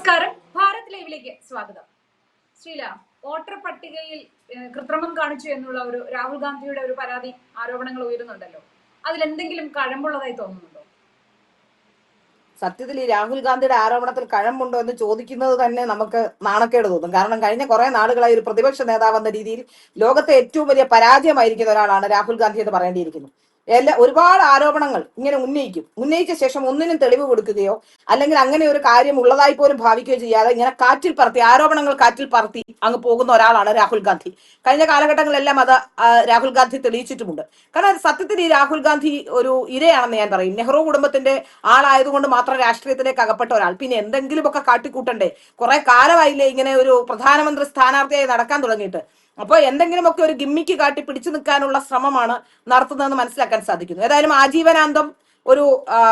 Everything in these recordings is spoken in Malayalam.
നമസ്കാരം, ഭാരത് ലൈവിലേക്ക് സ്വാഗതം. ശ്രീല, വോട്ടർ പട്ടികയിൽ കൃത്രിമം കാണിച്ചു എന്നുള്ള ഒരു രാഹുൽ ഗാന്ധിയുടെ ഒരു പരാതി ആരോപണങ്ങൾ ഉയരുന്നുണ്ടല്ലോ, അതിലെന്തെങ്കിലും കഴമ്പുള്ളതായി തോന്നുന്നുണ്ടോ? സത്യത്തിൽ ഈ രാഹുൽ ഗാന്ധിയുടെ ആരോപണത്തിൽ കഴമ്പുണ്ടോ എന്ന് ചോദിക്കുന്നത് തന്നെ നമുക്ക് നാണക്കേട് തോന്നും. കാരണം കഴിഞ്ഞ കുറെ നാളുകളായി ഒരു പ്രതിപക്ഷ നേതാവ് എന്ന രീതിയിൽ ലോകത്തെ ഏറ്റവും വലിയ പരാജയമായിരിക്കുന്ന ഒരാളാണ് രാഹുൽ ഗാന്ധി എന്ന് പറയേണ്ടിയിരിക്കുന്നു. ഒരുപാട് ആരോപണങ്ങൾ ഇങ്ങനെ ഉന്നയിച്ച ശേഷം ഒന്നിനും തെളിവ് കൊടുക്കുകയോ അല്ലെങ്കിൽ അങ്ങനെ ഒരു കാര്യം ഉള്ളതായി പോലും ഭാവിക്കുകയോ ചെയ്യാതെ ഇങ്ങനെ കാറ്റിൽ പറത്തി ആരോപണങ്ങൾ കാറ്റിൽ പറത്തി അങ്ങ് പോകുന്ന ഒരാളാണ് രാഹുൽ ഗാന്ധി. കഴിഞ്ഞ കാലഘട്ടങ്ങളിലെല്ലാം അത് രാഹുൽ ഗാന്ധി തെളിയിച്ചിട്ടുമുണ്ട്. കാരണം സത്യത്തിൽ ഈ രാഹുൽ ഗാന്ധി ഒരു ഇരയാണെന്ന് ഞാൻ പറയും. നെഹ്റു കുടുംബത്തിന്റെ ആളായതുകൊണ്ട് മാത്രം രാഷ്ട്രീയത്തിലേക്ക് അകപ്പെട്ട ഒരാൾ. പിന്നെ എന്തെങ്കിലുമൊക്കെ കാട്ടിക്കൂട്ടണ്ടേ? കുറെ കാലമായില്ലേ ഇങ്ങനെ ഒരു പ്രധാനമന്ത്രി സ്ഥാനാർത്ഥിയായി നടക്കാൻ തുടങ്ങിയിട്ട്. അപ്പൊ എന്തെങ്കിലുമൊക്കെ ഒരു ഗിമ്മിക്ക് കാട്ടി പിടിച്ചു നിൽക്കാനുള്ള ശ്രമമാണ് നടത്തുന്നതെന്ന് മനസ്സിലാക്കാൻ സാധിക്കുന്നു. ഏതായാലും ആജീവനാന്തം ഒരു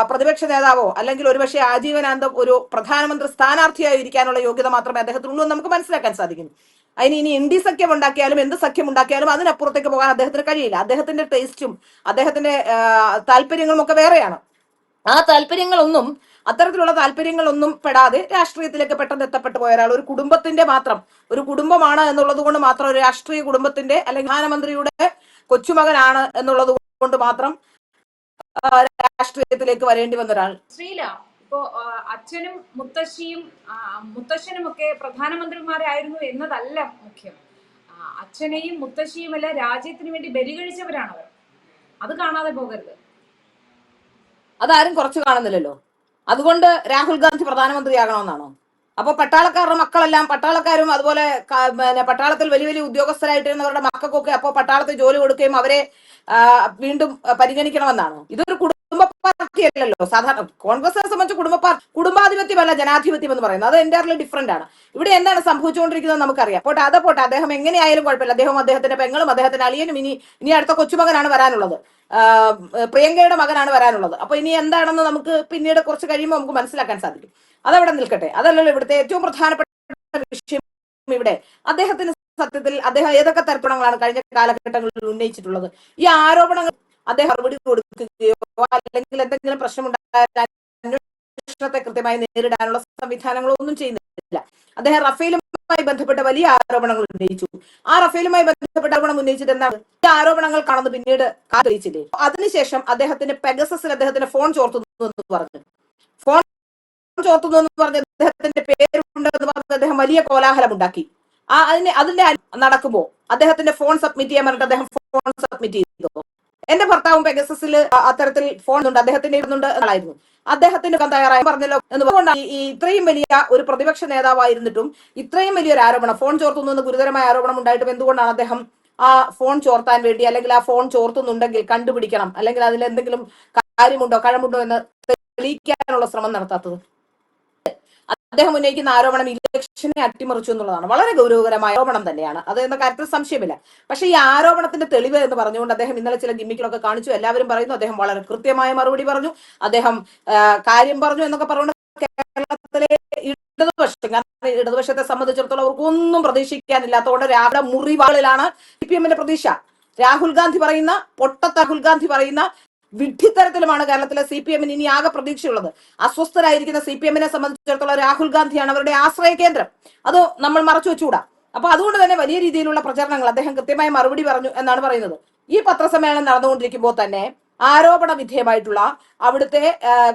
പ്രതിപക്ഷ നേതാവോ അല്ലെങ്കിൽ ഒരുപക്ഷെ ആജീവനാന്തം ഒരു പ്രധാനമന്ത്രി സ്ഥാനാർത്ഥിയായി ഇരിക്കാനുള്ള യോഗ്യത മാത്രമേ അദ്ദേഹത്തിനുള്ളൂ എന്ന് നമുക്ക് മനസ്സിലാക്കാൻ സാധിക്കുന്നു. അതിന് ഇനി ഇന്ത്യ സഖ്യം ഉണ്ടാക്കിയാലും എന്ത് സഖ്യം ഉണ്ടാക്കിയാലും അതിനപ്പുറത്തേക്ക് പോകാൻ അദ്ദേഹത്തിന് കഴിയില്ല. അദ്ദേഹത്തിന്റെ ടേസ്റ്റും അദ്ദേഹത്തിന്റെ താല്പര്യങ്ങളും ഒക്കെ വേറെയാണ്. ആ താല്പര്യങ്ങളൊന്നും അത്തരത്തിലുള്ള താല്പര്യങ്ങളൊന്നും പെടാതെ രാഷ്ട്രീയത്തിലേക്ക് പെട്ടെന്ന് എത്തപ്പെട്ടു പോയ ഒരാൾ, ഒരു കുടുംബത്തിന്റെ മാത്രം ഒരു കുടുംബമാണ് എന്നുള്ളത് കൊണ്ട് മാത്രം, ഒരു രാഷ്ട്രീയ കുടുംബത്തിന്റെ അല്ലെങ്കിൽ പ്രധാനമന്ത്രിയുടെ കൊച്ചുമകനാണ് എന്നുള്ളത് കൊണ്ട് മാത്രം രാഷ്ട്രീയത്തിലേക്ക് വരേണ്ടി വന്ന ഒരാൾ. ശ്രീല, ഇപ്പോ അച്ഛനും മുത്തശ്ശനും ഒക്കെ പ്രധാനമന്ത്രിമാരായിരുന്നു എന്നതല്ല മുഖ്യം. അച്ഛനെയും മുത്തശ്ശിയും എല്ലാം രാജ്യത്തിന് വേണ്ടി ബലി കഴിച്ചവരാണവർ. അത് കാണാതെ പോകരുത്. അതാരും കുറച്ച് കാണുന്നില്ലല്ലോ. അതുകൊണ്ട് രാഹുൽ ഗാന്ധി പ്രധാനമന്ത്രിയാകണമെന്നാണോ? അപ്പൊ പട്ടാളക്കാരുടെ മക്കളെല്ലാം പട്ടാളക്കാരും അതുപോലെ പട്ടാളത്തിൽ വലിയ വലിയ ഉദ്യോഗസ്ഥരായിട്ടിരുന്നവരുടെ മക്കൾക്കൊക്കെ അപ്പോൾ പട്ടാളത്തിൽ ജോലി കൊടുക്കുകയും അവരെ വീണ്ടും പരിഗണിക്കണമെന്നാണോ? ഇതൊരു കുടുംബ പാർട്ടി അല്ലല്ലോ. സാധാരണ കോൺഗ്രസിനെ സംബന്ധിച്ച് കുടുംബാധിപത്യമല്ല ജനാധിപത്യം എന്ന് പറയുന്നത്. അത് എൻറ്റയർലി ഡിഫറന്റ് ആണ്. ഇവിടെ എന്താണ് സംഭവിച്ചുകൊണ്ടിരിക്കുന്നത് നമുക്കറിയാം. പോട്ടെ, അദ്ദേഹം എങ്ങനെയായാലും കുഴപ്പമില്ല. അദ്ദേഹവും അദ്ദേഹത്തിന്റെ പെങ്ങളും അദ്ദേഹത്തിന്റെ അളിയനും ഇനി അടുത്ത കൊച്ചുമകനാണ് വരാനുള്ളത്. പ്രിയങ്കയുടെ മകനാണ് വരാനുള്ളത്. അപ്പൊ ഇനി എന്താണെന്ന് നമുക്ക് പിന്നീട് കുറച്ച് കഴിയുമ്പോൾ നമുക്ക് മനസ്സിലാക്കാൻ സാധിക്കും. അതവിടെ നിൽക്കട്ടെ. അതല്ലല്ലോ ഇവിടുത്തെ ഏറ്റവും പ്രധാനപ്പെട്ട വിഷയം. ഇവിടെ സത്യത്തിൽ അദ്ദേഹം ഏതൊക്കെ തരത്തിലുള്ളതാണ് കഴിഞ്ഞ കാലഘട്ടങ്ങളിൽ ഉന്നയിച്ചിട്ടുള്ളത്? ഈ ആരോപണങ്ങൾ അദ്ദേഹം മറുപടി കൊടുക്കുകയോ അല്ലെങ്കിൽ എന്തെങ്കിലും പ്രശ്നമുണ്ടായാൽ അന്വേഷണത്തെ കൃത്യമായി നേരിടാനുള്ള സംവിധാനങ്ങളോ ഒന്നും ചെയ്യുന്നില്ല. അദ്ദേഹം റഫേലുമായി ബന്ധപ്പെട്ട വലിയ ആരോപണങ്ങൾ ഉന്നയിച്ചു. ആ റഫേലുമായി ബന്ധപ്പെട്ട ആരോപണം ഉന്നയിച്ചിട്ട് എന്താണ്? ഈ ആരോപണങ്ങൾ കാണുന്നത് പിന്നീട് തെളിയിച്ചില്ലേ? അതിനുശേഷം അദ്ദേഹത്തിന്റെ പെഗസസിൽ അദ്ദേഹത്തിന്റെ ഫോൺ ചോർത്തുന്നു എന്ന് പറഞ്ഞു. ഫോൺ ചോർത്തുന്നു എന്ന് പറഞ്ഞ് അദ്ദേഹത്തിന്റെ പേരുണ്ടെന്ന് പറഞ്ഞ് അദ്ദേഹം വലിയ കോലാഹലം ഉണ്ടാക്കി. അതിന്റെ നടക്കുമ്പോ അദ്ദേഹത്തിന്റെ ഫോൺ സബ്മിറ്റ് ചെയ്യാൻ പറഞ്ഞിട്ട് അദ്ദേഹം ഫോൺ സബ്മിറ്റ് ചെയ്തു. എന്റെ ഭർത്താവും പെഗസസിൽ അത്തരത്തിൽ ഫോൺ ഉണ്ട്, അദ്ദേഹത്തിന്റെ ഇരുന്നുണ്ട് എന്നായിരുന്നു. അദ്ദേഹത്തിന്റെ തയ്യാറായി പറഞ്ഞല്ലോ എന്നുകൊണ്ടാണ് ഈ ഇത്രയും വലിയ ഒരു പ്രതിപക്ഷ നേതാവായിരുന്നിട്ടും ഇത്രയും വലിയൊരു ആരോപണം, ഫോൺ ചോർത്തുന്നു എന്ന് ഗുരുതരമായ ആരോപണം ഉണ്ടായിട്ടും എന്തുകൊണ്ടാണ് അദ്ദേഹം ആ ഫോൺ ചോർത്താൻ വേണ്ടി അല്ലെങ്കിൽ ആ ഫോൺ ചോർത്തുന്നുണ്ടെങ്കിൽ കണ്ടുപിടിക്കണം അല്ലെങ്കിൽ അതിൽ എന്തെങ്കിലും കാര്യമുണ്ടോ കഴമ്പുണ്ടോ എന്ന് തെളിയിക്കാനുള്ള ശ്രമം നടത്താത്തത്? അദ്ദേഹം ഉന്നയിക്കുന്ന ആരോപണം ഇലക്ഷനെ അട്ടിമറിച്ചു എന്നുള്ളതാണ്. വളരെ ഗൗരവകരമായ ആരോപണം തന്നെയാണ് അത് എന്ന കാര്യത്തിൽ സംശയമില്ല. പക്ഷേ ഈ ആരോപണത്തിന്റെ തെളിവ് എന്ന് പറഞ്ഞുകൊണ്ട് അദ്ദേഹം ഇന്നലെ ചില ഗിമ്മിക്കിലൊക്കെ കാണിച്ചു. എല്ലാവരും പറയുന്നു അദ്ദേഹം വളരെ കൃത്യമായ മറുപടി പറഞ്ഞു, അദ്ദേഹം കാര്യം പറഞ്ഞു എന്നൊക്കെ പറഞ്ഞുകൊണ്ട് കേരളത്തിലെ ഇടതുപക്ഷത്തെ സംബന്ധിച്ചിടത്തോളം അവർക്കൊന്നും പ്രതീക്ഷിക്കാനില്ലാത്തതുകൊണ്ട് രാവിലെ മുറിവാളിലാണ് CPM-ന്റെ പ്രതീക്ഷ. രാഹുൽ ഗാന്ധി പറയുന്ന വിഡ്ഢിത്തരത്തിലുമാണ് കേരളത്തിലെ CPM-ന് ഇനി ആകെ പ്രതീക്ഷയുള്ളത്. അസ്വസ്ഥരായിരിക്കുന്ന CPM-നെ സംബന്ധിച്ചിടത്തോളം രാഹുൽ ഗാന്ധിയാണ് അവരുടെ ആശ്രയ കേന്ദ്രം. അത് നമ്മൾ മറച്ചു വെച്ചുകൂടാ. അപ്പൊ അതുകൊണ്ട് തന്നെ വലിയ രീതിയിലുള്ള പ്രചരണങ്ങൾ, അദ്ദേഹം കൃത്യമായ മറുപടി പറഞ്ഞു എന്നാണ് പറയുന്നത്. ഈ പത്രസമ്മേളനം നടന്നുകൊണ്ടിരിക്കുമ്പോൾ തന്നെ ആരോപണ വിധേയമായിട്ടുള്ള അവിടുത്തെ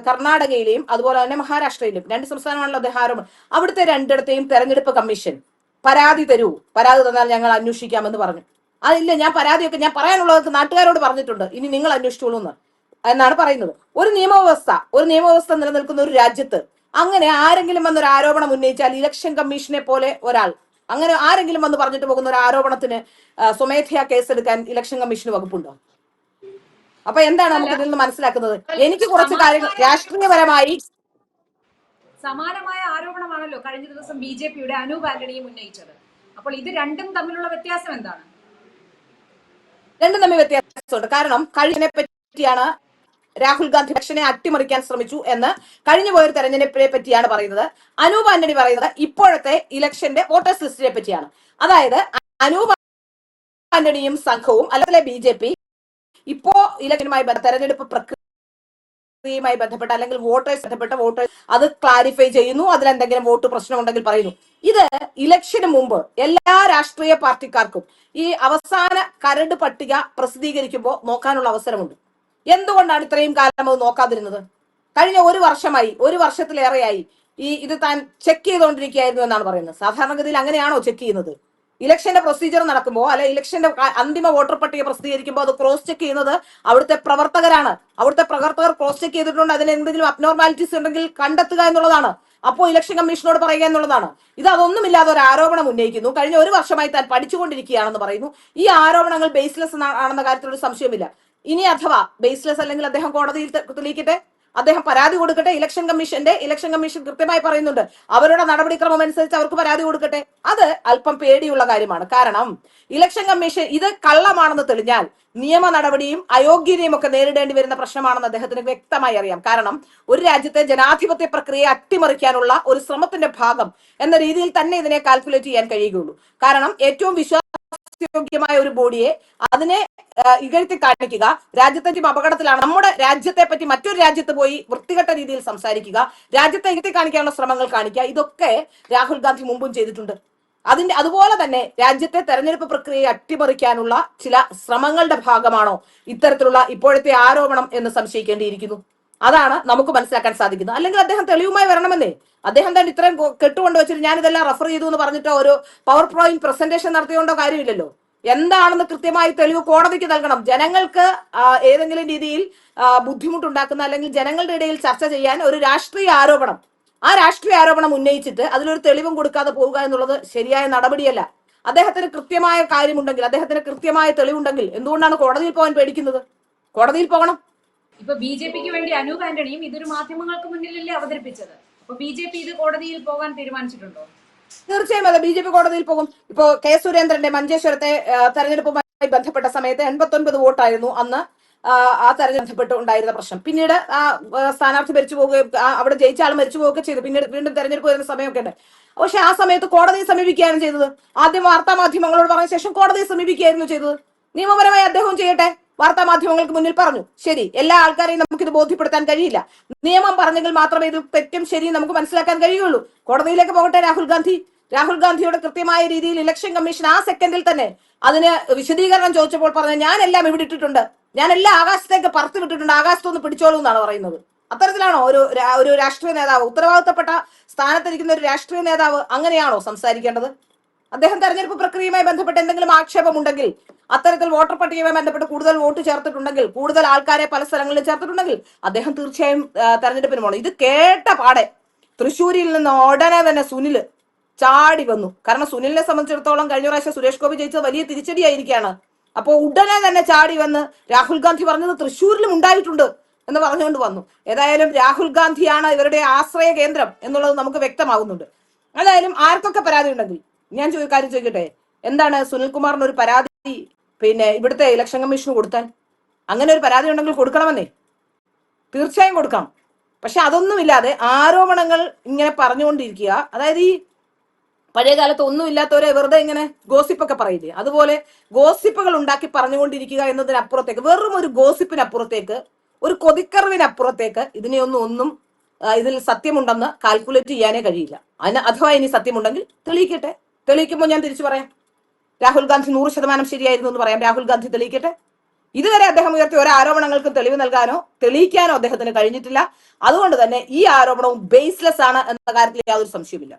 കർണാടകയിലെയും അതുപോലെ തന്നെ മഹാരാഷ്ട്രയിലും, 2 സംസ്ഥാനമാണല്ലോ അദ്ദേഹം ആരോപണം, അവിടുത്തെ രണ്ടിടത്തെയും തെരഞ്ഞെടുപ്പ് കമ്മീഷൻ പരാതി തന്നാൽ ഞങ്ങൾ അന്വേഷിക്കാമെന്ന് പറഞ്ഞു. അതില്ല, ഞാൻ പറയാനുള്ളതൊക്കെ നാട്ടുകാരോട് പറഞ്ഞിട്ടുണ്ട്, ഇനി നിങ്ങൾ അന്വേഷിച്ചോളൂ എന്നാണ് പറയുന്നത്. ഒരു നിയമവ്യവസ്ഥ നിലനിൽക്കുന്ന ഒരു രാജ്യത്ത് അങ്ങനെ ആരെങ്കിലും വന്നൊരു ആരോപണം ഉന്നയിച്ചാൽ ഇലക്ഷൻ കമ്മീഷനെ പോലെ ഒരാൾ അങ്ങനെ ആരെങ്കിലും വന്ന് പറഞ്ഞിട്ട് പോകുന്ന ഒരു ആരോപണത്തിന് സ്വമേധയാ കേസെടുക്കാൻ ഇലക്ഷൻ കമ്മീഷന് വകുപ്പുണ്ടോ? അപ്പൊ എന്താണ് നമുക്ക് ഇതിൽ നിന്ന് മനസ്സിലാക്കുന്നത്? എനിക്ക് കുറച്ച് കാര്യങ്ങൾ രാഷ്ട്രീയപരമായി സമാനമായ ആരോപണമാണല്ലോ കഴിഞ്ഞ ദിവസം BJP-യുടെ അനൂപ് ആന്റണിയും ഉന്നയിച്ചത്. അപ്പോൾ ഇത് രണ്ടും തമ്മിലുള്ള വ്യത്യാസം എന്താണ്? രണ്ടും തമ്മിൽ വ്യത്യാസമുണ്ട്. കാരണം കഴിഞ്ഞതിനെ പറ്റിയാണ് രാഹുൽ ഗാന്ധി ഇലക്ഷനെ അട്ടിമറിക്കാൻ ശ്രമിച്ചു എന്ന് കഴിഞ്ഞു പോയൊരു തെരഞ്ഞെടുപ്പിനെ പറ്റിയാണ് പറയുന്നത്. അനൂപ് ആന്റണി പറയുന്നത് ഇപ്പോഴത്തെ ഇലക്ഷന്റെ വോട്ടേഴ്സ് ലിസ്റ്റിനെ പറ്റിയാണ്. അതായത് അനൂപ് ആന്റണിയും സംഘവും അല്ലെങ്കിൽ BJP ഇപ്പോ ഇലക്ഷനുമായി തെരഞ്ഞെടുപ്പ് പ്രക്രിയ പ്രക്രിയയുമായി ബന്ധപ്പെട്ട അല്ലെങ്കിൽ വോട്ടേഴ്സ് ബന്ധപ്പെട്ട വോട്ടേഴ്സ് അത് ക്ലാരിഫൈ ചെയ്യുന്നു, അതിലെന്തെങ്കിലും വോട്ട് പ്രശ്നമുണ്ടെങ്കിൽ പറയുന്നു. ഇത് ഇലക്ഷന് മുമ്പ് എല്ലാ രാഷ്ട്രീയ പാർട്ടിക്കാർക്കും ഈ അവസാന കരട് പട്ടിക പ്രസിദ്ധീകരിക്കുമ്പോൾ നോക്കാനുള്ള അവസരമുണ്ട്. എന്തുകൊണ്ടാണ് ഇത്രയും കാലം അത് നോക്കാതിരുന്നത്? കഴിഞ്ഞ ഒരു വർഷമായി, ഒരു വർഷത്തിലേറെയായി ഇത് താൻ ചെക്ക് ചെയ്തുകൊണ്ടിരിക്കുകയായിരുന്നു എന്നാണ് പറയുന്നത്. സാധാരണഗതിയിൽ അങ്ങനെയാണോ ചെക്ക് ചെയ്യുന്നത്? ഇലക്ഷന്റെ പ്രൊസീജിയർ നടക്കുമ്പോൾ അല്ലെ ഇലക്ഷന്റെ അന്തിമ വോട്ടർ പട്ടിക പ്രസിദ്ധീകരിക്കുമ്പോൾ അത് ക്രോസ് ചെക്ക് ചെയ്യുന്നത് അവിടുത്തെ പ്രവർത്തകരാണ്. അവിടുത്തെ പ്രവർത്തകർ ക്രോസ് ചെക്ക് ചെയ്തിട്ടുണ്ട്, അതിന് എന്തെങ്കിലും അബ്നോർമാലിറ്റീസ് ഉണ്ടെങ്കിൽ കണ്ടെത്തുക എന്നുള്ളതാണ്. അപ്പോൾ ഇലക്ഷൻ കമ്മീഷനോട് പറയുക എന്നുള്ളതാണ്. ഇത് അതൊന്നുമില്ലാതെ ഒരു ആരോപണം ഉന്നയിക്കുന്നു. കഴിഞ്ഞ ഒരു വർഷമായി താൻ പഠിച്ചുകൊണ്ടിരിക്കുകയാണെന്ന് പറയുന്നു. ഈ ആരോപണങ്ങൾ ബേസ്ലെസ് ആണെന്ന കാര്യത്തിൽ ഒരു സംശയമില്ല. ഇനി അഥവാ ബേസ്ലെസ് അല്ലെങ്കിൽ അദ്ദേഹം കോടതിയിൽ തെളിയിക്കട്ടെ, അദ്ദേഹം പരാതി കൊടുക്കട്ടെ. ഇലക്ഷൻ കമ്മീഷൻ കൃത്യമായി പറയുന്നുണ്ട് അവരുടെ നടപടിക്രമം അനുസരിച്ച് അവർക്ക് പരാതി കൊടുക്കട്ടെ. അത് അല്പം പേടിയുള്ള കാര്യമാണ്. കാരണം ഇലക്ഷൻ കമ്മീഷൻ ഇത് കള്ളമാണെന്ന് തെളിഞ്ഞാൽ നിയമ നടപടിയും അയോഗ്യതയും ഒക്കെ നേരിടേണ്ടി വരുന്ന പ്രശ്നമാണെന്ന് അദ്ദേഹത്തിന് വ്യക്തമായി അറിയാം. കാരണം ഒരു രാജ്യത്തെ ജനാധിപത്യ പ്രക്രിയയെ അട്ടിമറിക്കാനുള്ള ഒരു ശ്രമത്തിന്റെ ഭാഗം എന്ന രീതിയിൽ തന്നെ ഇതിനെ കാൽക്കുലേറ്റ് ചെയ്യാൻ കഴിയുകയുള്ളൂ. കാരണം ഏറ്റവും യോഗ്യമായ ഒരു ബോഡിയെ അതിനെ ഇകഴ്ത്തി കാണിക്കുക, രാജ്യത്തെയും അപകടത്തിലാണ്, നമ്മുടെ രാജ്യത്തെ പറ്റി മറ്റൊരു രാജ്യത്ത് പോയി വൃത്തികെട്ട രീതിയിൽ സംസാരിക്കുക, രാജ്യത്തെ ഇകഴ്ത്തി കാണിക്കാനുള്ള ശ്രമങ്ങൾ കാണിക്കുക, ഇതൊക്കെ രാഹുൽ ഗാന്ധി മുമ്പും ചെയ്തിട്ടുണ്ട്. അതുപോലെ തന്നെ രാജ്യത്തെ തെരഞ്ഞെടുപ്പ് പ്രക്രിയയെ അട്ടിമറിക്കാനുള്ള ചില ശ്രമങ്ങളുടെ ഭാഗമാണോ ഇത്തരത്തിലുള്ള ഇപ്പോഴത്തെ ആരോപണം എന്ന് സംശയിക്കേണ്ടിയിരിക്കുന്നു. അതാണ് നമുക്ക് മനസ്സിലാക്കാൻ സാധിക്കുന്നത്. അല്ലെങ്കിൽ അദ്ദേഹം തെളിവുമായി വരണമെന്നേ. അദ്ദേഹം തന്നെ ഇത്രയും കെട്ടുകൊണ്ട് വെച്ചിട്ട് ഞാൻ ഇതെല്ലാം റെഫർ ചെയ്തു എന്ന് പറഞ്ഞിട്ട് ഒരു പവർ പോയിന്റ് പ്രസന്റേഷൻ നടത്തിയോണ്ടോ കാര്യമില്ലല്ലോ. എന്താണെന്ന് കൃത്യമായി തെളിവ് കോടതിക്ക് നൽകണം. ജനങ്ങൾക്ക് ഏതെങ്കിലും രീതിയിൽ ബുദ്ധിമുട്ടുണ്ടാക്കുന്ന അല്ലെങ്കിൽ ജനങ്ങളുടെ ഇടയിൽ ചർച്ച ചെയ്യാൻ ഒരു രാഷ്ട്രീയ ആരോപണം, ആ രാഷ്ട്രീയ ആരോപണം ഉന്നയിച്ചിട്ട് അതിലൊരു തെളിവും കൊടുക്കാതെ പോവുക എന്നുള്ളത് ശരിയായ നടപടിയല്ല. അദ്ദേഹത്തിന് കൃത്യമായ കാര്യമുണ്ടെങ്കിൽ, അദ്ദേഹത്തിന് കൃത്യമായ തെളിവുണ്ടെങ്കിൽ എന്തുകൊണ്ടാണ് കോടതിയിൽ പോകാൻ പേടിക്കുന്നത്? കോടതിയിൽ പോകണം. ഇപ്പൊ ബി.ജെ.പിക്ക് വേണ്ടി അനൂപ് ആന്റണിയും ഇതൊരു മാധ്യമങ്ങൾക്ക് മുന്നിലല്ലേ അവതരിപ്പിച്ചത്. അപ്പൊ ബി.ജെ.പി ഇത് കോടതിയിൽ പോകാൻ തീരുമാനിച്ചിട്ടുണ്ടോ? തീർച്ചയായും അതെ, ബി.ജെ.പി കോടതിയിൽ പോകും. ഇപ്പോ കെ സുരേന്ദ്രന്റെ മഞ്ചേശ്വരത്തെ തെരഞ്ഞെടുപ്പുമായി ബന്ധപ്പെട്ട സമയത്ത് 89 വോട്ടായിരുന്നു അന്ന് ആ തെരഞ്ഞെടുപ്പെട്ട് ഉണ്ടായിരുന്ന പ്രശ്നം. പിന്നീട് ആ സ്ഥാനാർത്ഥി മരിച്ചു പോവുകയും അവിടെ ജയിച്ച ആൾ മരിച്ചു പോവുകയൊക്കെ ചെയ്തു. പിന്നീട് വീണ്ടും തെരഞ്ഞെടുപ്പ് വരുന്ന സമയമൊക്കെ ഉണ്ട്. പക്ഷെ ആ സമയത്ത് കോടതിയെ സമീപിക്കുകയാണ് ചെയ്തത്. ആദ്യം വാർത്താ മാധ്യമങ്ങളോട് പറഞ്ഞ ശേഷം കോടതിയെ സമീപിക്കുകയായിരുന്നു ചെയ്തത്. നിയമപരമായി അദ്ദേഹം ചെയ്യട്ടെ. വാർത്താ മാധ്യമങ്ങൾക്ക് മുന്നിൽ പറഞ്ഞു, ശരി, എല്ലാ ആൾക്കാരെയും നമുക്കിത് ബോധ്യപ്പെടുത്താൻ കഴിയില്ല, നിയമം പറഞ്ഞെങ്കിൽ മാത്രമേ ഇത് തെറ്റും ശരിയും നമുക്ക് മനസ്സിലാക്കാൻ കഴിയുള്ളൂ. കോടതിയിലേക്ക് പോകട്ടെ രാഹുൽ ഗാന്ധിയുടെ കൃത്യമായ രീതിയിൽ ഇലക്ഷൻ കമ്മീഷൻ ആ സെക്കൻഡിൽ തന്നെ അതിന് വിശദീകരണം ചോദിച്ചപ്പോൾ പറഞ്ഞ ഞാൻ എല്ലാം ഇവിടെ ഇട്ടിട്ടുണ്ട്, ഞാൻ എല്ലാം ആകാശത്തേക്ക് പറത്തി വിട്ടിട്ടുണ്ട്, ആകാശത്തൊന്ന് പിടിച്ചോളൂ എന്നാണ് പറയുന്നത്. അത്തരത്തിലാണോ ഒരു രാഷ്ട്രീയ നേതാവ്, ഉത്തരവാദിത്തപ്പെട്ട സ്ഥാനത്തിരിക്കുന്ന ഒരു രാഷ്ട്രീയ നേതാവ് അങ്ങനെയാണോ സംസാരിക്കേണ്ടത്? അദ്ദേഹം തെരഞ്ഞെടുപ്പ് പ്രക്രിയയുമായി ബന്ധപ്പെട്ട് എന്തെങ്കിലും ആക്ഷേപമുണ്ടെങ്കിൽ, അത്തരത്തിൽ വോട്ടർ പട്ടികയുമായി ബന്ധപ്പെട്ട് കൂടുതൽ വോട്ട് ചേർത്തിട്ടുണ്ടെങ്കിൽ, കൂടുതൽ ആൾക്കാരെ പല സ്ഥലങ്ങളിൽ ചേർത്തിട്ടുണ്ടെങ്കിൽ അദ്ദേഹം തീർച്ചയായും തെരഞ്ഞെടുപ്പിന് പോകണം. ഇത് കേട്ട പാടെ തൃശ്ശൂരിൽ നിന്ന് ഉടനെ തന്നെ സുനിൽ ചാടി വന്നു. കാരണം സുനിലിനെ സംബന്ധിച്ചിടത്തോളം കഴിഞ്ഞ പ്രാവശ്യം സുരേഷ് ഗോപി ജയിച്ചത് വലിയ തിരിച്ചടിയായിരിക്കുകയാണ്. അപ്പോൾ ഉടനെ തന്നെ ചാടി വന്ന് രാഹുൽ ഗാന്ധി പറഞ്ഞത് തൃശ്ശൂരിലും ഉണ്ടായിട്ടുണ്ട് എന്ന് പറഞ്ഞുകൊണ്ട് വന്നു. ഏതായാലും രാഹുൽ ഗാന്ധിയാണ് ഇവരുടെ ആശ്രയ കേന്ദ്രം എന്നുള്ളത് നമുക്ക് വ്യക്തമാകുന്നുണ്ട്. ഏതായാലും ആർക്കൊക്കെ പരാതി ഉണ്ടെങ്കിൽ ഞാൻ കാര്യം ചോദിക്കട്ടെ, എന്താണ് സുനിൽകുമാറിന് ഒരു പരാതി ഇവിടുത്തെ ഇലക്ഷൻ കമ്മീഷന് കൊടുത്താൽ? അങ്ങനെ ഒരു പരാതി ഉണ്ടെങ്കിൽ കൊടുക്കണമെന്നേ, തീർച്ചയായും കൊടുക്കണം. പക്ഷെ അതൊന്നുമില്ലാതെ ആരോപണങ്ങൾ ഇങ്ങനെ പറഞ്ഞുകൊണ്ടിരിക്കുക, അതായത് ഈ പഴയ കാലത്ത് ഒന്നുമില്ലാത്തവരെ വെറുതെ ഇങ്ങനെ ഗോസിപ്പൊക്കെ പറയില്ലേ, അതുപോലെ ഗോസിപ്പുകൾ ഉണ്ടാക്കി പറഞ്ഞുകൊണ്ടിരിക്കുക എന്നതിനപ്പുറത്തേക്ക്, വെറും ഒരു ഗോസിപ്പിനപ്പുറത്തേക്ക്, ഒരു കൊതിക്കറിവിനപ്പുറത്തേക്ക് ഇതിനെയൊന്നും ഇതിൽ സത്യമുണ്ടെന്ന് കാൽക്കുലേറ്റ് ചെയ്യാനേ കഴിയില്ല. അഥവാ ഇനി സത്യമുണ്ടെങ്കിൽ തെളിയിക്കട്ടെ. തെളിയിക്കുമ്പോൾ ഞാൻ തിരിച്ചു പറയാം, രാഹുൽ ഗാന്ധി 100% ശരിയായിരുന്നു എന്ന് പറയാം. രാഹുൽ ഗാന്ധി തെളിയിക്കട്ടെ. ഇതുവരെ അദ്ദേഹം ഉയർത്തിയ ഒരു ആരോപണങ്ങൾക്കും തെളിവ് നൽകാനോ തെളിയിക്കാനോ അദ്ദേഹത്തിന് കഴിഞ്ഞിട്ടില്ല. അതുകൊണ്ട് തന്നെ ഈ ആരോപണവും ബേസ്ലെസ് ആണ് എന്ന കാര്യത്തിൽ യാതൊരു സംശയമില്ല.